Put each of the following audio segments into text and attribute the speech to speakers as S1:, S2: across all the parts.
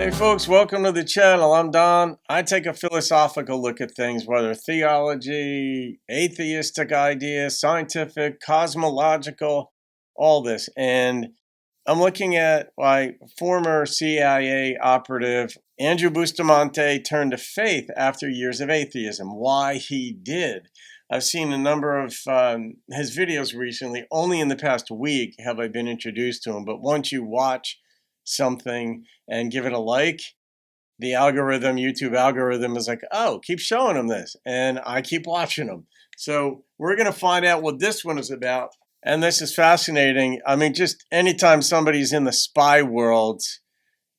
S1: Hey folks, welcome to the channel. I'm Don. I take a philosophical look at things, whether theology, atheistic ideas, scientific, cosmological, all this. And I'm looking at why former CIA operative Andrew Bustamante turned to faith after years of atheism, why he did. I've seen a number of his videos recently. Only in the past week have I been introduced to him. But once you watch something and give it a like, the algorithm, YouTube algorithm is like, oh, keep showing them this. And I keep watching them. So we're going to find out what this one is about. And this is fascinating. I mean, just anytime somebody's in the spy world,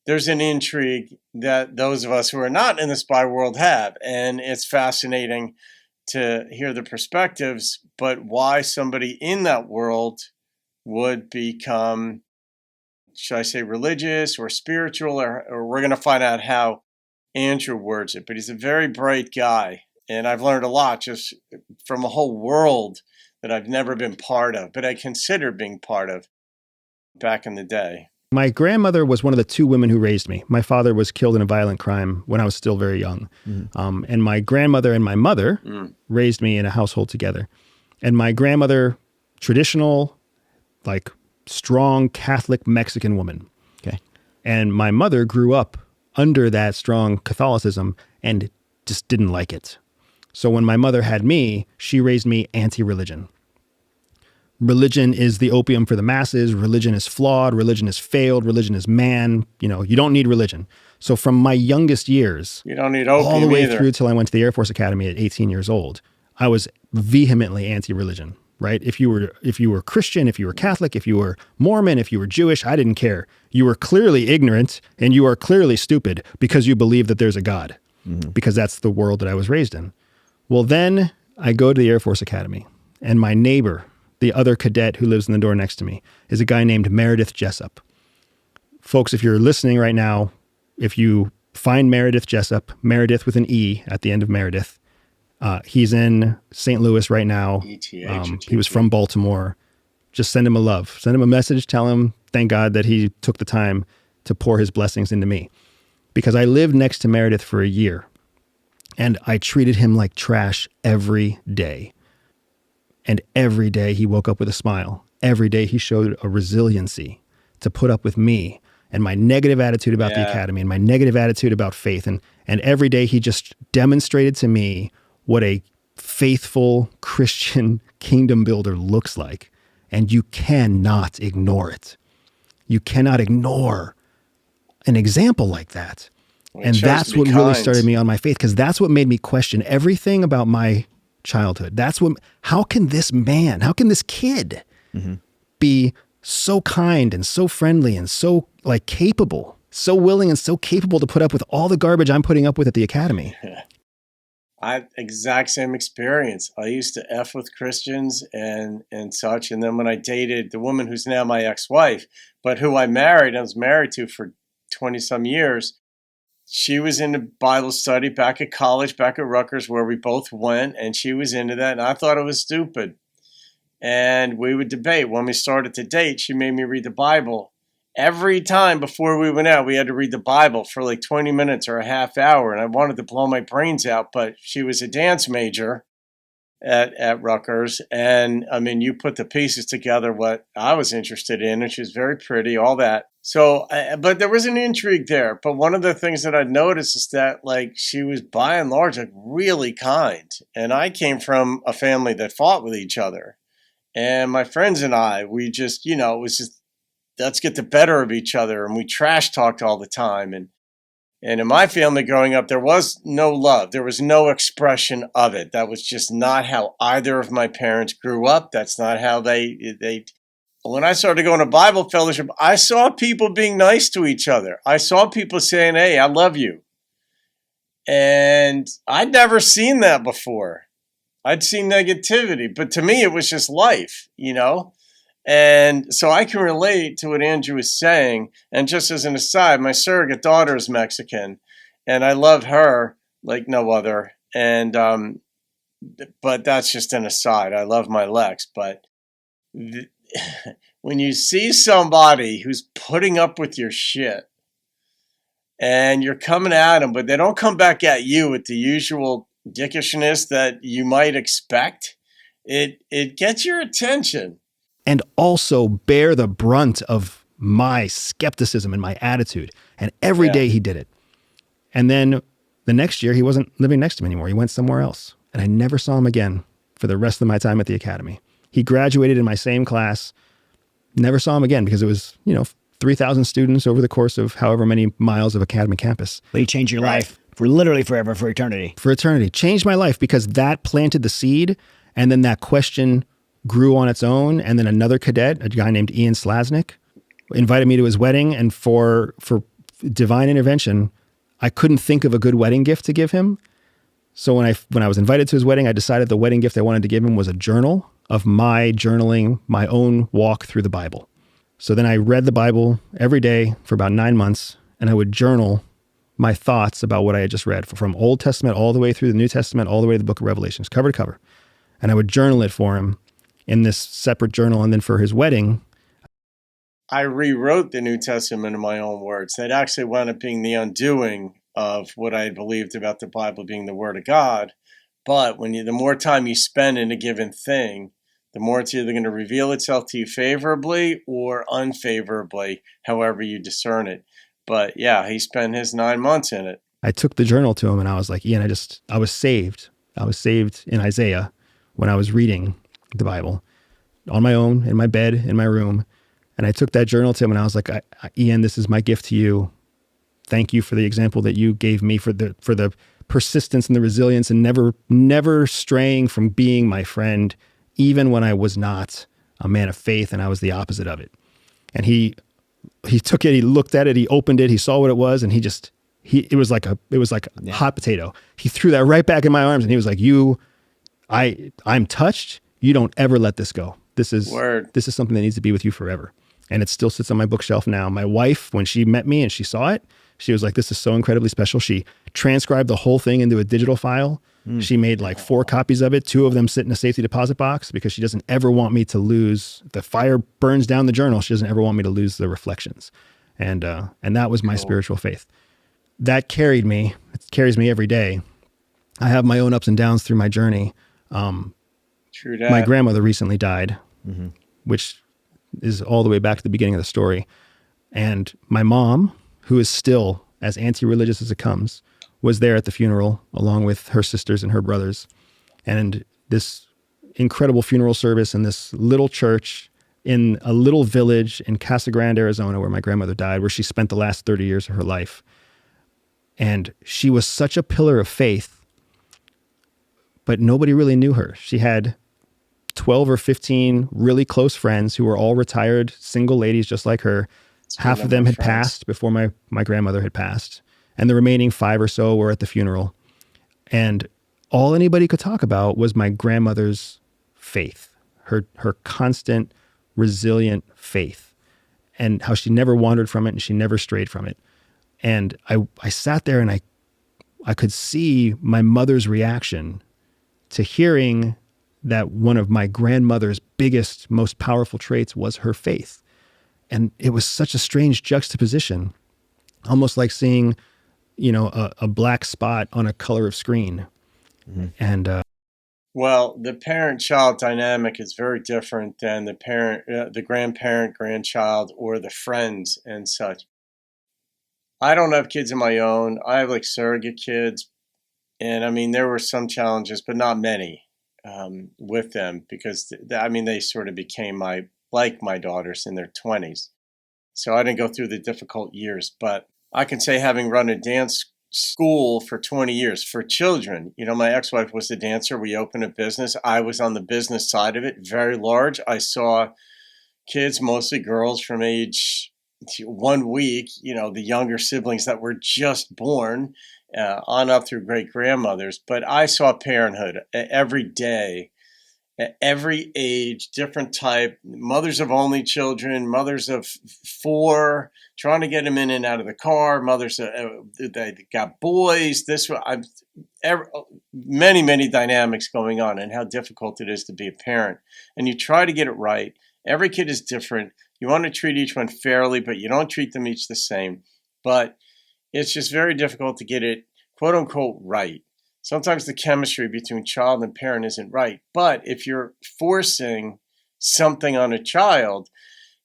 S1: there's an intrigue that those of us who are not in the spy world have. And it's fascinating to hear the perspectives, but why somebody in that world would become, should I say, religious or spiritual, or we're going to find out how Andrew words it. But he's a very bright guy, and I've learned a lot just from a whole world that I've never been part of, but I considered being part of back in the day.
S2: My grandmother was one of the two women who raised me. My father was killed in a violent crime when I was still very young. And my grandmother and my mother raised me in a household together. And my grandmother, traditional, like strong Catholic Mexican woman. Okay. And my mother grew up under that strong Catholicism and just didn't like it. So when my mother had me, she raised me anti-religion. Religion is the opium for the masses. Religion is flawed. Religion is failed. Religion is man. You know, you don't need religion. So from my youngest years,
S1: You don't need opium
S2: all the way
S1: either.
S2: through till I went to the Air Force Academy at 18 years old, I was vehemently anti-religion, right? If you were Christian, if you were Catholic, if you were Mormon, if you were Jewish, I didn't care. You were clearly ignorant and you are clearly stupid because you believe that there's a God, because that's the world that I was raised in. Well, then I go to the Air Force Academy, and my neighbor, the other cadet who lives in the door next to me, is a guy named Meredith Jessup. Folks, if you're listening right now, if you find Meredith Jessup, Meredith with an E at the end of Meredith, he's in St. Louis right now. He was from Baltimore. Just send him a love. Send him a message. Tell him, thank God that he took the time to pour his blessings into me. Because I lived next to Meredith for a year, and I treated him like trash every day. And every day he woke up with a smile. Every day he showed a resiliency to put up with me and my negative attitude about the academy and my negative attitude about faith. And every day he just demonstrated to me what a faithful Christian kingdom builder looks like. And you cannot ignore it. You cannot ignore an example like that. And that's what really started me on my faith, because that's what made me question everything about my childhood. How can this kid be so kind and so friendly and so like capable, so willing and so capable to put up with all the garbage I'm putting up with at the academy?
S1: I exact same experience. I used to F with Christians and such. And then when I dated the woman who's now my ex-wife, but who I was married to for 20 some years, she was into Bible study back at college, back at Rutgers, where we both went, and she was into that, and I thought it was stupid. And we would debate. When we started to date, she made me read the Bible. Every time before we went out, we had to read the Bible for like 20 minutes or a half hour, and I wanted to blow my brains out, but she was a dance major at Rutgers, and I mean, you put the pieces together what I was interested in, and she was very pretty, all that. So, but there was an intrigue there. But one of the things that I noticed is that, like, she was by and large like really kind, and I came from a family that fought with each other, and my friends and I, we just, it was just, let's get the better of each other, and we trash talked all the time, and in my family growing up, there was no love. There was no expression of it. That was just not how either of my parents grew up. That's not how they. When I started going to Bible fellowship, I saw people being nice to each other. I saw people saying, "Hey, I love you." And I'd never seen that before. I'd seen negativity, but to me, it was just life, And so I can relate to what Andrew is saying. And just as an aside, my surrogate daughter is Mexican, and I love her like no other. And but that's just an aside. I love my Lex, but when you see somebody who's putting up with your shit, and you're coming at them, but they don't come back at you with the usual dickishness that you might expect. It gets your attention.
S2: And also bear the brunt of my skepticism and my attitude. And every
S1: Yeah.
S2: day he did it. And then the next year, he wasn't living next to me anymore. He went somewhere else. And I never saw him again for the rest of my time at the academy. He graduated in my same class. Never saw him again because it was, 3,000 students over the course of however many miles of academy campus.
S3: But he changed your life for literally forever, for eternity.
S2: For eternity. Changed my life because that planted the seed. And then that question grew on its own. And then another cadet, a guy named Ian Slasnick, invited me to his wedding. And for divine intervention, I couldn't think of a good wedding gift to give him. So when I was invited to his wedding, I decided the wedding gift I wanted to give him was a journal of my journaling my own walk through the Bible. So then I read the Bible every day for about 9 months, and I would journal my thoughts about what I had just read from Old Testament all the way through the New Testament, all the way to the book of Revelations, cover to cover. And I would journal it for him in this separate journal. And then for his wedding,
S1: I rewrote the New Testament in my own words. That actually wound up being the undoing of what I had believed about the Bible being the Word of God. But the more time you spend in a given thing, the more it's either going to reveal itself to you favorably or unfavorably, however you discern it. But yeah, he spent his 9 months in it.
S2: I took the journal to him and I was like, Ian, I was saved. I was saved in Isaiah when I was reading the Bible on my own, in my bed, in my room. And I took that journal to him and I was like, Ian, this is my gift to you. Thank you for the example that you gave me, for the persistence and the resilience and never straying from being my friend, even when I was not a man of faith and I was the opposite of it. And he took it, he looked at it, he opened it, he saw what it was, and it was like a hot potato. He threw that right back in my arms and he was like, I'm touched. You don't ever let this go. This is something that needs to be with you forever. And it still sits on my bookshelf now. My wife, when she met me and she saw it, she was like, this is so incredibly special. She transcribed the whole thing into a digital file. She made like 4 copies of it. 2 of them sit in a safety deposit box because she doesn't ever want me to lose. The fire burns down the journal. She doesn't ever want me to lose the reflections. And that was my spiritual faith. That carried me. It carries me every day. I have my own ups and downs through my journey.
S1: True that.
S2: My grandmother recently died, which is all the way back to the beginning of the story. And my mom, who is still as anti-religious as it comes, was there at the funeral along with her sisters and her brothers. And this incredible funeral service in this little church in a little village in Casa Grande, Arizona, where my grandmother died, where she spent the last 30 years of her life. And she was such a pillar of faith, but nobody really knew her. She had 12 or 15 really close friends who were all retired, single ladies just like her. Half of them had passed before my grandmother had passed. And the remaining 5 or so were at the funeral. And all anybody could talk about was my grandmother's faith, her constant, resilient faith, and how she never wandered from it and she never strayed from it. And I sat there and I could see my mother's reaction to hearing that one of my grandmother's biggest, most powerful traits was her faith. And it was such a strange juxtaposition, almost like seeing, a black spot on a color of screen. And
S1: well, the parent-child dynamic is very different than the grandparent, grandchild, or the friends and such. I don't have kids of my own. I have like surrogate kids. And I mean, there were some challenges, but not many with them because, they sort of became my daughters in their 20s. So I didn't go through the difficult years, but I can say having run a dance school for 20 years for children, my ex-wife was a dancer. We opened a business. I was on the business side of it, very large. I saw kids, mostly girls from age 1 week, the younger siblings that were just born on up through great-grandmothers. But I saw parenthood every day, at every age, different type, mothers of only children, mothers of 4, trying to get them in and out of the car, mothers that got boys, many, many dynamics going on and how difficult it is to be a parent. And you try to get it right. Every kid is different. You want to treat each one fairly, but you don't treat them each the same. But it's just very difficult to get it, quote unquote, right. Sometimes the chemistry between child and parent isn't right. But if you're forcing something on a child,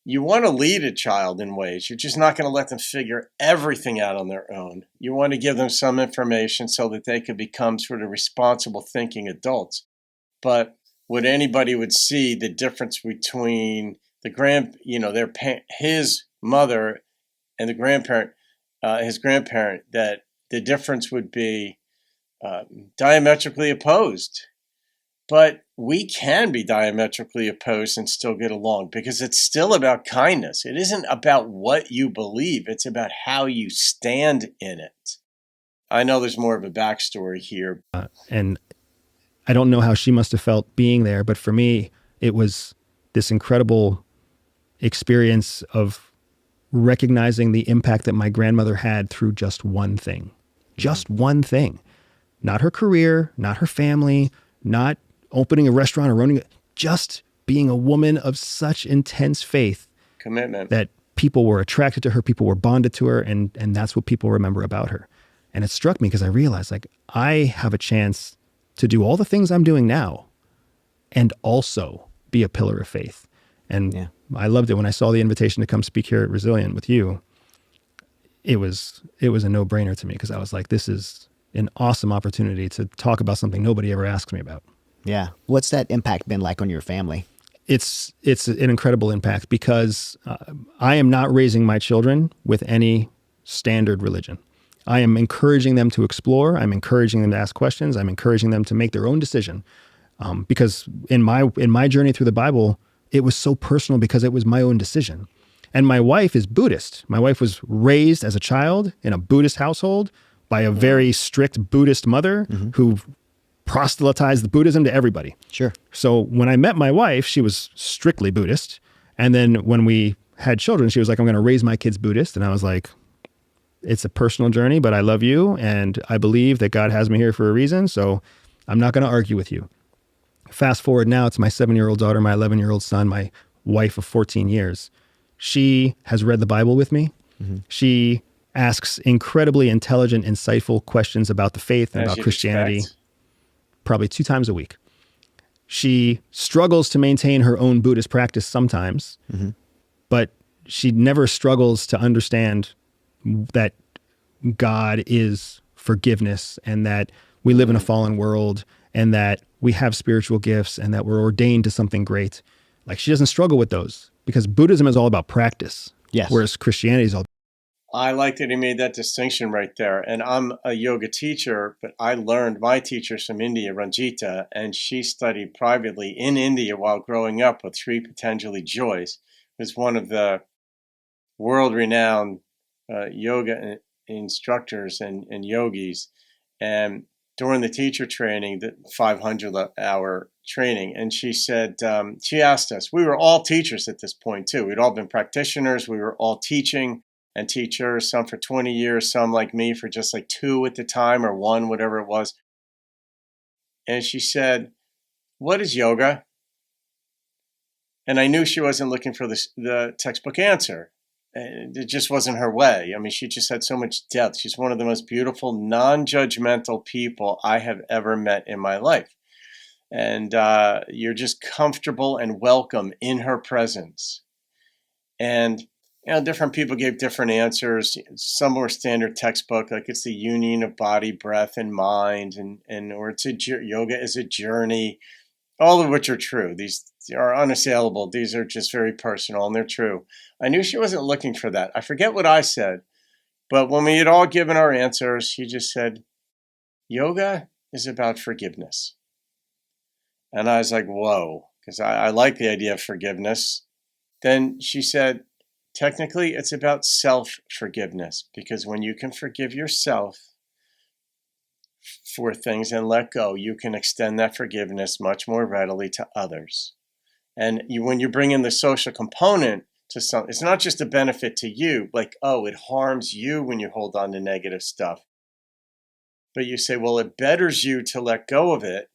S1: you want to lead a child in ways. You're just not going to let them figure everything out on their own. You want to give them some information so that they can become sort of responsible thinking adults. But would anybody would see the difference between his mother and the grandparent, his grandparent, that the difference would be diametrically opposed. But we can be diametrically opposed and still get along because it's still about kindness. It isn't about what you believe. It's about how you stand in it. I know there's more of a backstory here.
S2: And I don't know how she must have felt being there, but for me, it was this incredible experience of recognizing the impact that my grandmother had through just one thing. Just one thing. Not her career, not her family, not opening a restaurant or running, just being a woman of such intense faith.
S1: Commitment.
S2: That people were attracted to her, people were bonded to her, and that's what people remember about her. And it struck me because I realized, like, I have a chance to do all the things I'm doing now and also be a pillar of faith. And I loved it when I saw the invitation to come speak here at Resilient with you. It was a no-brainer to me because I was like, this is an awesome opportunity to talk about something nobody ever asks me about.
S3: Yeah. What's that impact been like on your family?
S2: It's an incredible impact because I am not raising my children with any standard religion. I am encouraging them to explore. I'm encouraging them to ask questions. I'm encouraging them to make their own decision. Because in my journey through the Bible, it was so personal because it was my own decision. And my wife is Buddhist. My wife was raised as a child in a Buddhist household by a very strict Buddhist mother who proselytized the Buddhism to everybody.
S3: Sure.
S2: So when I met my wife, she was strictly Buddhist. And then when we had children, she was like, I'm going to raise my kids Buddhist. And I was like, it's a personal journey, but I love you. And I believe that God has me here for a reason. So I'm not going to argue with you. Fast forward now, it's my 7-year-old daughter, my 11-year-old son, my wife of 14 years. She has read the Bible with me. She asks incredibly intelligent, insightful questions about the faith and about Christianity, probably 2 times a week. She struggles to maintain her own Buddhist practice sometimes, but she never struggles to understand that God is forgiveness and that we live in a fallen world and that we have spiritual gifts and that we're ordained to something great. Like, she doesn't struggle with those because Buddhism is all about practice.
S3: Yes.
S2: Whereas Christianity is all.
S1: I like that he made that distinction right there. And I'm a yoga teacher, but I learned my teacher's from India, Ranjita, and she studied privately in India while growing up with Sri Patanjali Jois, who's one of the world-renowned yoga instructors and yogis. And during the teacher training, the 500-hour training, and she said, she asked us, we were all teachers at this point too. We'd all been practitioners. We were all teaching and teachers, some for 20 years, some like me for just like 2 at the time or 1, whatever it was. And she said, what is yoga? And I knew she wasn't looking for the textbook answer. It just wasn't her way. I mean, she just had so much depth. She's one of the most beautiful, non-judgmental people I have ever met in my life. And you're just comfortable and welcome in her presence. And, you know, different people gave different answers. Some were standard textbook, like it's the union of body, breath, and mind, or it's yoga is a journey, all of which are true. These are unassailable. These are just very personal, and they're true. I knew she wasn't looking for that. I forget what I said, but when we had all given our answers, she just said, yoga is about forgiveness. And I was like, whoa, because I like the idea of forgiveness. Then she said, technically, it's about self-forgiveness, because when you can forgive yourself for things and let go, you can extend that forgiveness much more readily to others. And when you bring in the social component to something, it's not just a benefit to you, like, oh, it harms you when you hold on to negative stuff. But you say, well, it betters you to let go of it,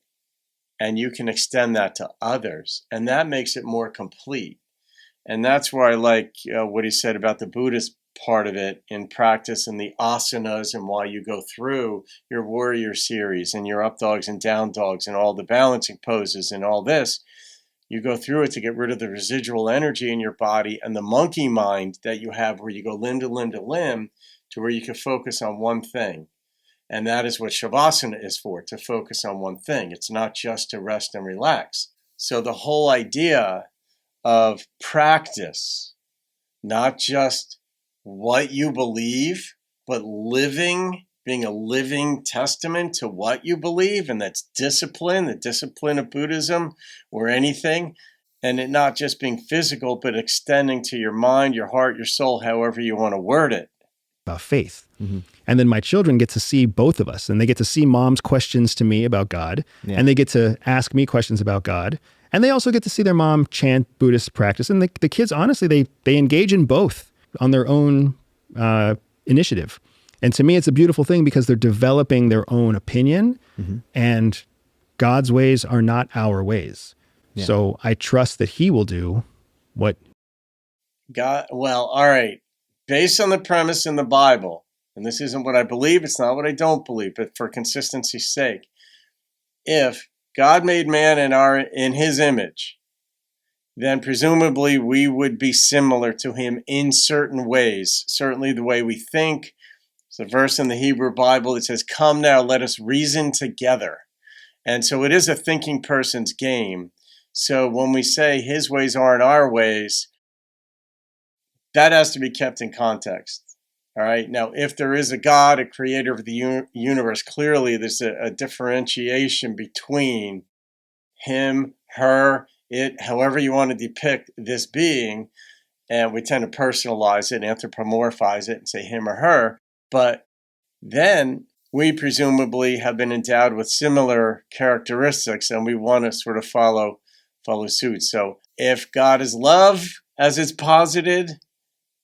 S1: and you can extend that to others. And that makes it more complete. And that's where I like what he said about the Buddhist part of it in practice and the asanas and why you go through your warrior series and your up dogs and down dogs and all the balancing poses and all this. You go through it to get rid of the residual energy in your body and the monkey mind that you have where you go limb to limb to limb to where you can focus on one thing. And that is what Shavasana is for, to focus on one thing. It's not just to rest and relax. So the whole idea of practice, not just what you believe, but living, being a living testament to what you believe, and that's discipline, the discipline of Buddhism or anything, and it not just being physical, but extending to your mind, your heart, your soul, however you want to word it.
S2: About faith. And then my children get to see both of us, and they get to see mom's questions to me about God, and they get to ask me questions about God. And they also get to see their mom chant Buddhist practice. And the kids, honestly, they engage in both on their own initiative. And to me, it's a beautiful thing because they're developing their own opinion, and God's ways are not our ways. Yeah. So I trust that he will do what
S1: God. Well, all right. Based on the premise in the Bible, and this isn't what I believe, it's not what I don't believe, but for consistency's sake, if God made man in his image, then presumably we would be similar to him in certain ways, certainly the way we think. There's a verse in the Hebrew Bible that says, "Come now, let us reason together." And so it is a thinking person's game. So when we say his ways aren't our ways, that has to be kept in context. All right. Now, if there is a God, a creator of the universe, clearly there's a differentiation between him, her, it, however you want to depict this being. And we tend to personalize it, anthropomorphize it, and say him or her. But then we presumably have been endowed with similar characteristics, and we want to sort of follow suit. So if God is love, as it's posited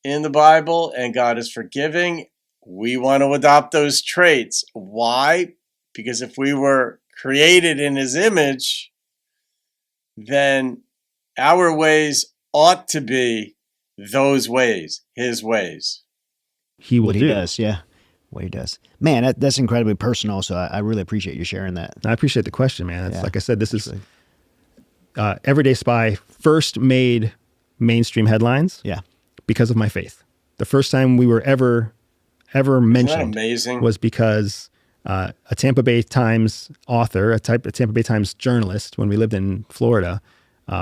S1: in the Bible, and God is forgiving, we want to adopt those traits. Why? Because if we were created in his image, then our ways ought to be those ways, his ways.
S2: He will
S3: what
S2: do.
S3: He does, yeah. What he does. Man, that's incredibly personal, so I really appreciate you sharing that.
S2: I appreciate the question, man. It's like I said, this is Everyday Spy first made mainstream headlines because of my faith. The first time we were ever mentioned was because a Tampa Bay Times author, a Tampa Bay Times journalist, when we lived in Florida,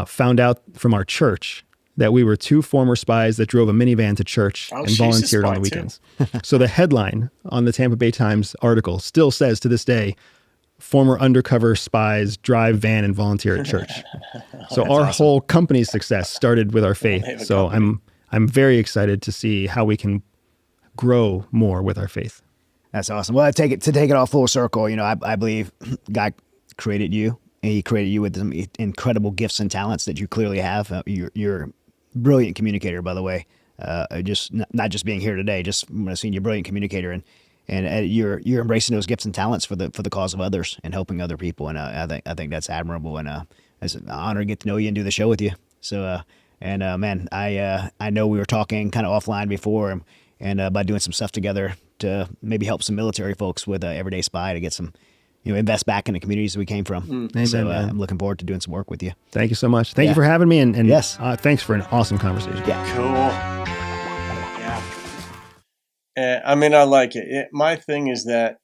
S2: found out from our church that we were two former spies that drove a minivan to church and volunteered on the weekends. So the headline on the Tampa Bay Times article still says to this day, "Former undercover spies drive van and volunteer at church." So our whole company's success started with our faith. So I'm very excited to see how we can grow more with our faith.
S3: That's awesome. Well, to take it all full circle, I believe God created you, and he created you with some incredible gifts and talents that you clearly have. You're a brilliant communicator, by the way. Just not just being here today, just when I've seen you, a brilliant communicator, and you're embracing those gifts and talents for the cause of others and helping other people. And I think that's admirable, and it's an honor to get to know you and do the show with you. So man, I know we were talking kind of offline before, and about doing some stuff together to maybe help some military folks with Everyday Spy to get some, invest back in the communities that we came from. So I'm looking forward to doing some work with you.
S2: Thank you so much. Thank you for having me. And
S3: yes,
S2: thanks for an awesome conversation.
S3: Yeah.
S1: Cool. Yeah. I like it. My thing is that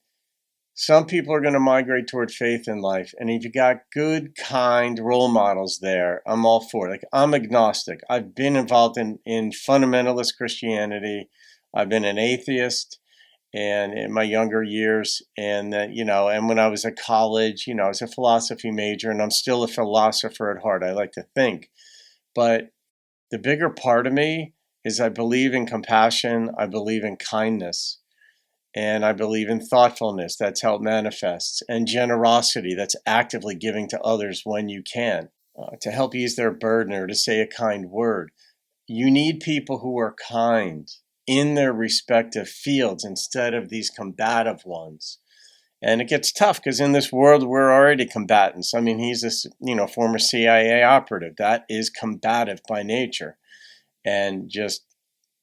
S1: some people are going to migrate toward faith in life. And if you got good, kind role models there, I'm all for it. Like, I'm agnostic. I've been involved in fundamentalist Christianity. I've been an atheist. And in my younger years, and and when I was at college, I was a philosophy major, and I'm still a philosopher at heart. I like to think. But the bigger part of me is I believe in compassion, I believe in kindness, and I believe in thoughtfulness. That's how it manifests, and generosity. That's actively giving to others when you can, to help ease their burden or to say a kind word. You need people who are kind in their respective fields instead of these combative ones. And it gets tough because in this world, we're already combatants. I mean, he's a former CIA operative. That is combative by nature. And just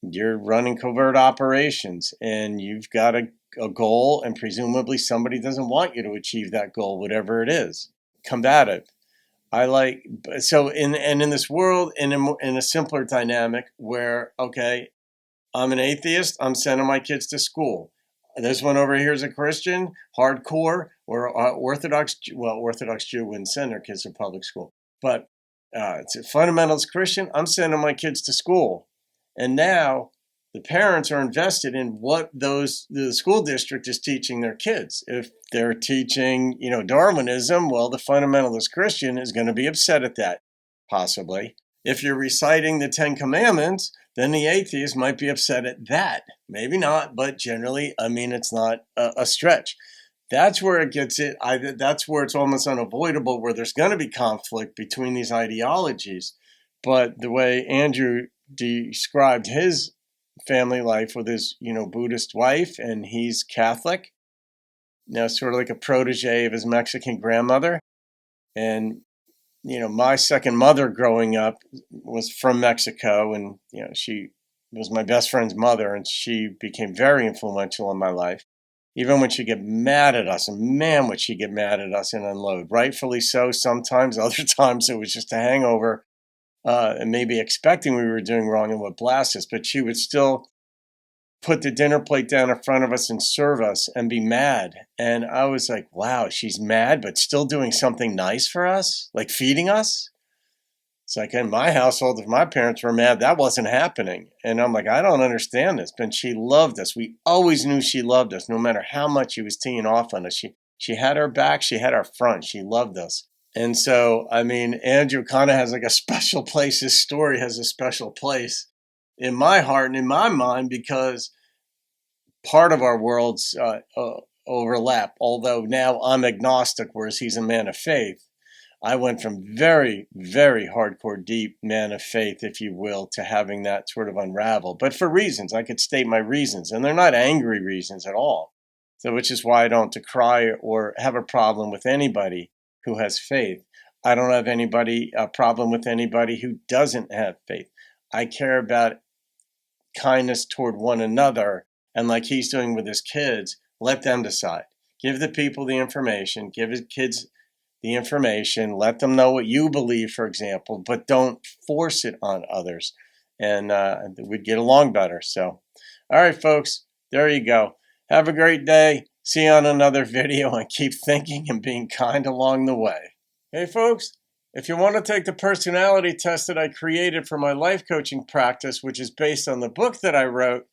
S1: you're running covert operations and you've got a goal, and presumably somebody doesn't want you to achieve that goal, whatever it is. Combative. In this world, in a simpler dynamic where, okay, I'm an atheist, I'm sending my kids to school. This one over here is a Christian, hardcore, or Orthodox. Well, Orthodox Jew wouldn't send their kids to public school, but it's a fundamentalist Christian. I'm sending my kids to school, and now the parents are invested in what the school district is teaching their kids. If they're teaching, Darwinism, well, the fundamentalist Christian is going to be upset at that, possibly. If you're reciting the Ten Commandments, then the atheist might be upset at that. Maybe not, but generally, it's not a stretch. That's where it gets it. That's where it's almost unavoidable, where there's going to be conflict between these ideologies. But the way Andrew described his family life with his, Buddhist wife, and he's Catholic, sort of like a protege of his Mexican grandmother. And my second mother growing up was from Mexico, and, she was my best friend's mother, and she became very influential in my life. Even when she'd get mad at us, and man, would she get mad at us and unload. Rightfully so sometimes, other times it was just a hangover, and maybe expecting we were doing wrong and would blast us, but she would still put the dinner plate down in front of us and serve us and be mad. And I was like, wow, she's mad, but still doing something nice for us, like feeding us. It's like in my household, if my parents were mad, that wasn't happening. And I'm like, I don't understand this. But she loved us. We always knew she loved us, no matter how much she was teeing off on us. She had our back. She had our front. She loved us. And so, Andrew kind of has like a special place. His story has a special place in my heart and in my mind, because part of our worlds overlap. Although now I'm agnostic, whereas he's a man of faith. I went from very, very hardcore, deep man of faith, if you will, to having that sort of unravel. But for reasons, I could state my reasons, and they're not angry reasons at all. So, which is why I don't decry or have a problem with anybody who has faith. I don't have a problem with anybody who doesn't have faith. I care about kindness toward one another, and like he's doing with his kids, let them decide. Give the people the information, give his kids the information, let them know what you believe, for example, but don't force it on others, and we'd get along better. So, all right, folks, there you go. Have a great day. See you on another video, and keep thinking and being kind along the way. Hey, folks, if you want to take the personality test that I created for my life coaching practice, which is based on the book that I wrote,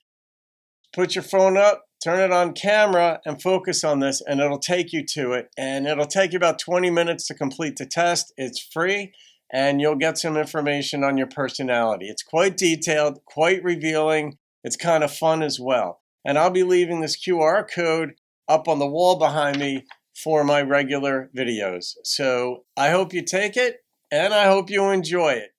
S1: put your phone up, turn it on camera, and focus on this, and it'll take you to it. And it'll take you about 20 minutes to complete the test. It's free, and you'll get some information on your personality. It's quite detailed, quite revealing. It's kind of fun as well. And I'll be leaving this QR code up on the wall behind me for my regular videos. So I hope you take it, and I hope you enjoy it.